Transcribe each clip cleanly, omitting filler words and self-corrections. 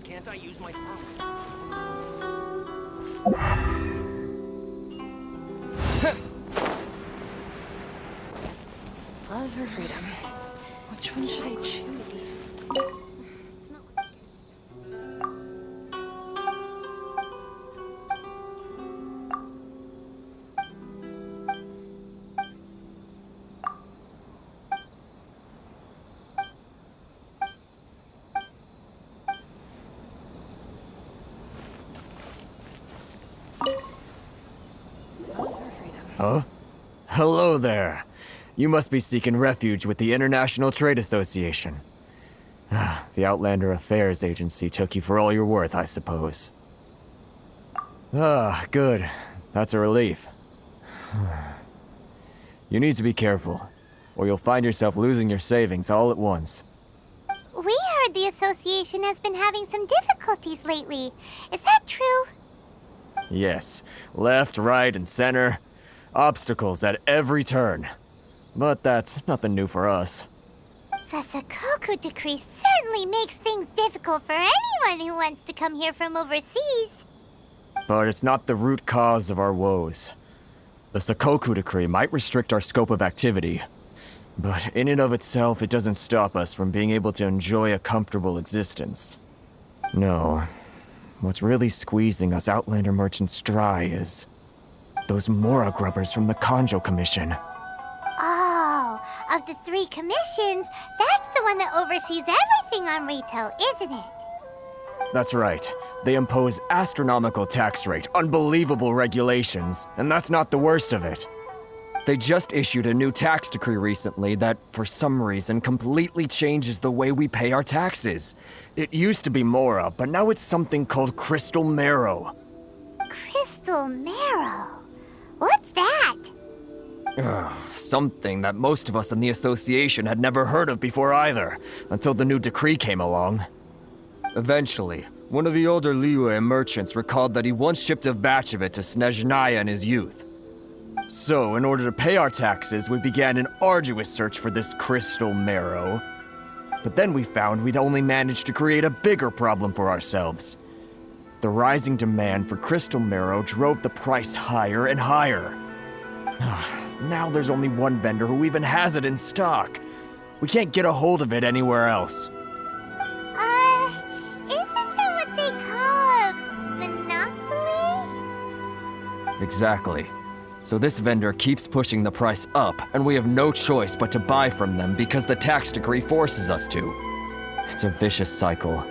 can't I use my permit? Love or freedom? Which one should I choose? It's not like... Love or freedom? Huh? Hello there. You must be seeking refuge with the International Trade Association. The Outlander Affairs Agency took you for all you're worth, I suppose. Ah, good. That's a relief. You need to be careful, or you'll find yourself losing your savings all at once. We heard the association has been having some difficulties lately. Is that true? Yes, left, right, and center. Obstacles at every turn. But that's nothing new for us. The Sakoku decree certainly makes things difficult for anyone who wants to come here from overseas. But it's not the root cause of our woes. The Sakoku decree might restrict our scope of activity, but in and of itself, it doesn't stop us from being able to enjoy a comfortable existence. No. What's really squeezing us Outlander merchants dry is those Mora grubbers from the Kanjo Commission. Oh, of the 3 commissions, that's the one that oversees everything on retail, isn't it? That's right. They impose astronomical tax rate, unbelievable regulations, and that's not the worst of it. They just issued a new tax decree recently that, for some reason, completely changes the way we pay our taxes. It used to be Mora, but now it's something called Crystal Marrow. Crystal Marrow? What's that? Something that most of us in the association had never heard of before either, until the new decree came along. Eventually, one of the older Liyue merchants recalled that he once shipped a batch of it to Snezhnaya in his youth. So, in order to pay our taxes, we began an arduous search for this crystal marrow. But then we found we'd only managed to create a bigger problem for ourselves. The rising demand for crystal marrow drove the price higher and higher. Now there's only one vendor who even has it in stock. We can't get a hold of it anywhere else. Isn't that what they call a monopoly? Exactly. So this vendor keeps pushing the price up, and we have no choice but to buy from them because the tax decree forces us to. It's a vicious cycle,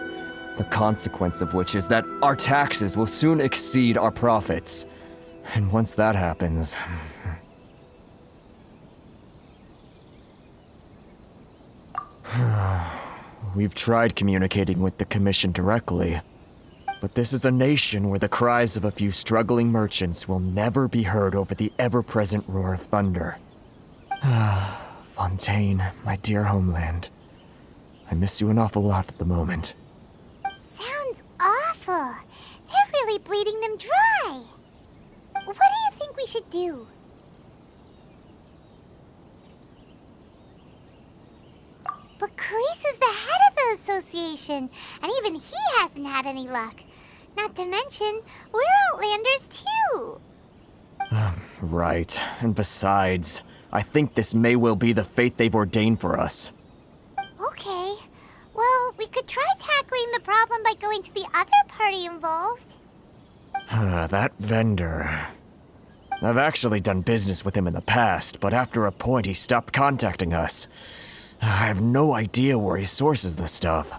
the consequence of which is that our taxes will soon exceed our profits. And once that happens... We've tried communicating with the Commission directly, but this is a nation where the cries of a few struggling merchants will never be heard over the ever-present roar of thunder. Fontaine, my dear homeland. I miss you an awful lot at the moment. Sounds awful. They're really bleeding them dry. What do you think we should do? But Carisu's the head of the association, and even he hasn't had any luck. Not to mention, we're Outlanders too. Right. And besides, I think this may well be the fate they've ordained for us. Okay. Well, we could try tackling the problem by going to the other party involved. That vendor... I've actually done business with him in the past, but after a point he stopped contacting us. I have no idea where he sources the stuff.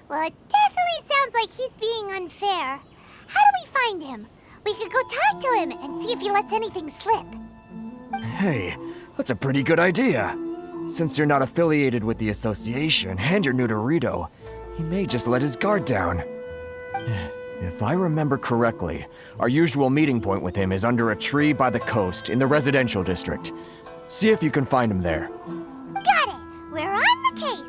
Well, it definitely sounds like he's being unfair. How do we find him? We could go talk to him and see if he lets anything slip. Hey, that's a pretty good idea. Since you're not affiliated with the association and you're new to Rito, he may just let his guard down. If I remember correctly, our usual meeting point with him is under a tree by the coast in the residential district. See if you can find him there. Got it! We're on the case!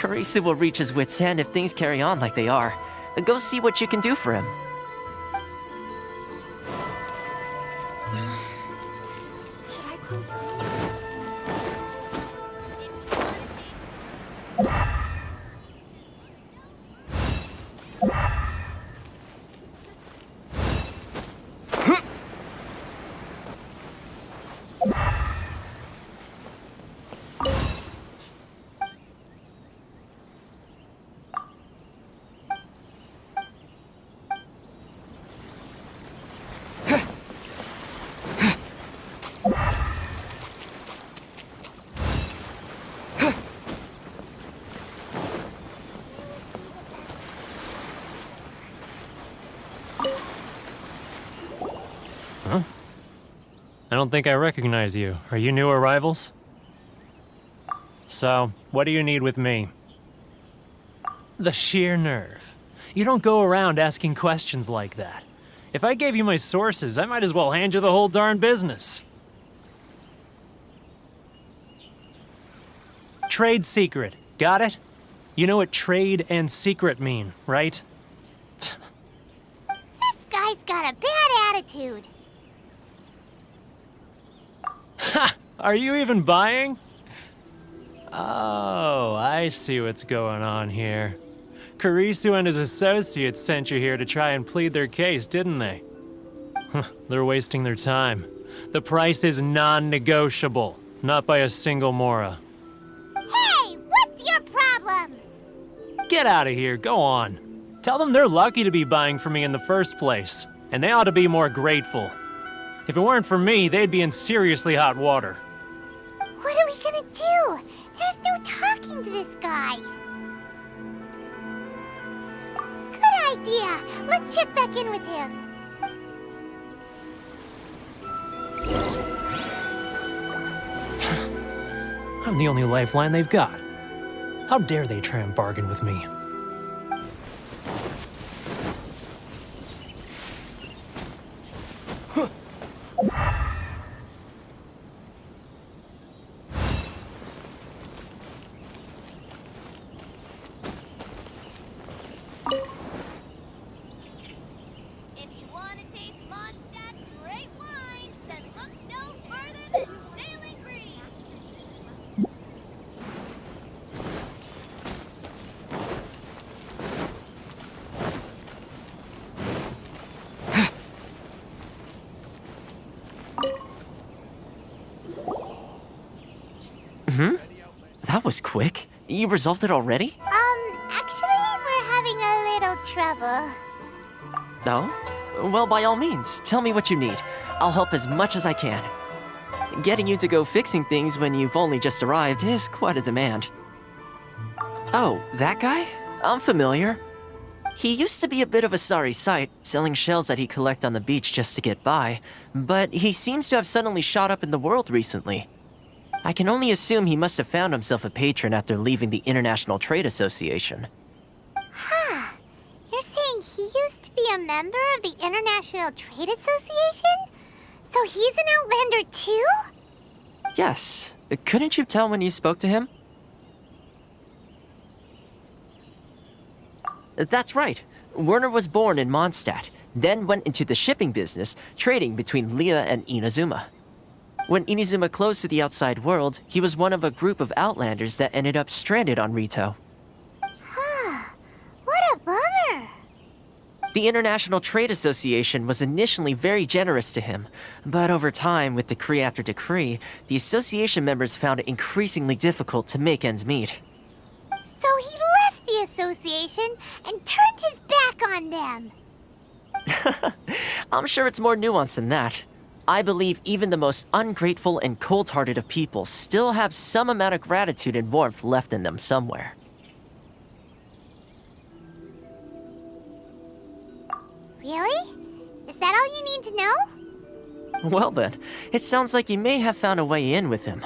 Karisu will reach his wit's end if things carry on like they are. Go see what you can do for him. Should I close early? I don't think I recognize you. Are you new arrivals? So, what do you need with me? The sheer nerve. You don't go around asking questions like that. If I gave you my sources, I might as well hand you the whole darn business. Trade secret. Got it? You know what trade and secret mean, right? This guy's got a bad attitude. Ha! Are you even buying? Oh, I see what's going on here. Karisu and his associates sent you here to try and plead their case, didn't they? They're wasting their time. The price is non-negotiable, not by a single Mora. Hey, what's your problem? Get out of here, go on. Tell them they're lucky to be buying from me in the first place, and they ought to be more grateful. If it weren't for me, they'd be in seriously hot water. What are we gonna do? There's no talking to this guy. Good idea. Let's check back in with him. I'm the only lifeline they've got. How dare they try and bargain with me? If you want to taste Mondstadt's great wines, then look no further than Sailing Creek. That was quick. You resolved it already? Actually, we're having a little trouble. No? Well, by all means, tell me what you need. I'll help as much as I can. Getting you to go fixing things when you've only just arrived is quite a demand. Oh, that guy? I'm familiar. He used to be a bit of a sorry sight, selling shells that he collect on the beach just to get by, but he seems to have suddenly shot up in the world recently. I can only assume he must have found himself a patron after leaving the International Trade Association. Huh. You're saying he used to be a member of the International Trade Association? So he's an Outlander too? Yes. Couldn't you tell when you spoke to him? That's right. Werner was born in Mondstadt, then went into the shipping business, trading between Leah and Inazuma. When Inazuma closed to the outside world, he was one of a group of Outlanders that ended up stranded on Rito. Huh. What a bummer. The International Trade Association was initially very generous to him, but over time, with decree after decree, the association members found it increasingly difficult to make ends meet. So he left the association and turned his back on them. I'm sure it's more nuanced than that. I believe even the most ungrateful and cold-hearted of people still have some amount of gratitude and warmth left in them somewhere. Really? Is that all you need to know? Well then, it sounds like you may have found a way in with him.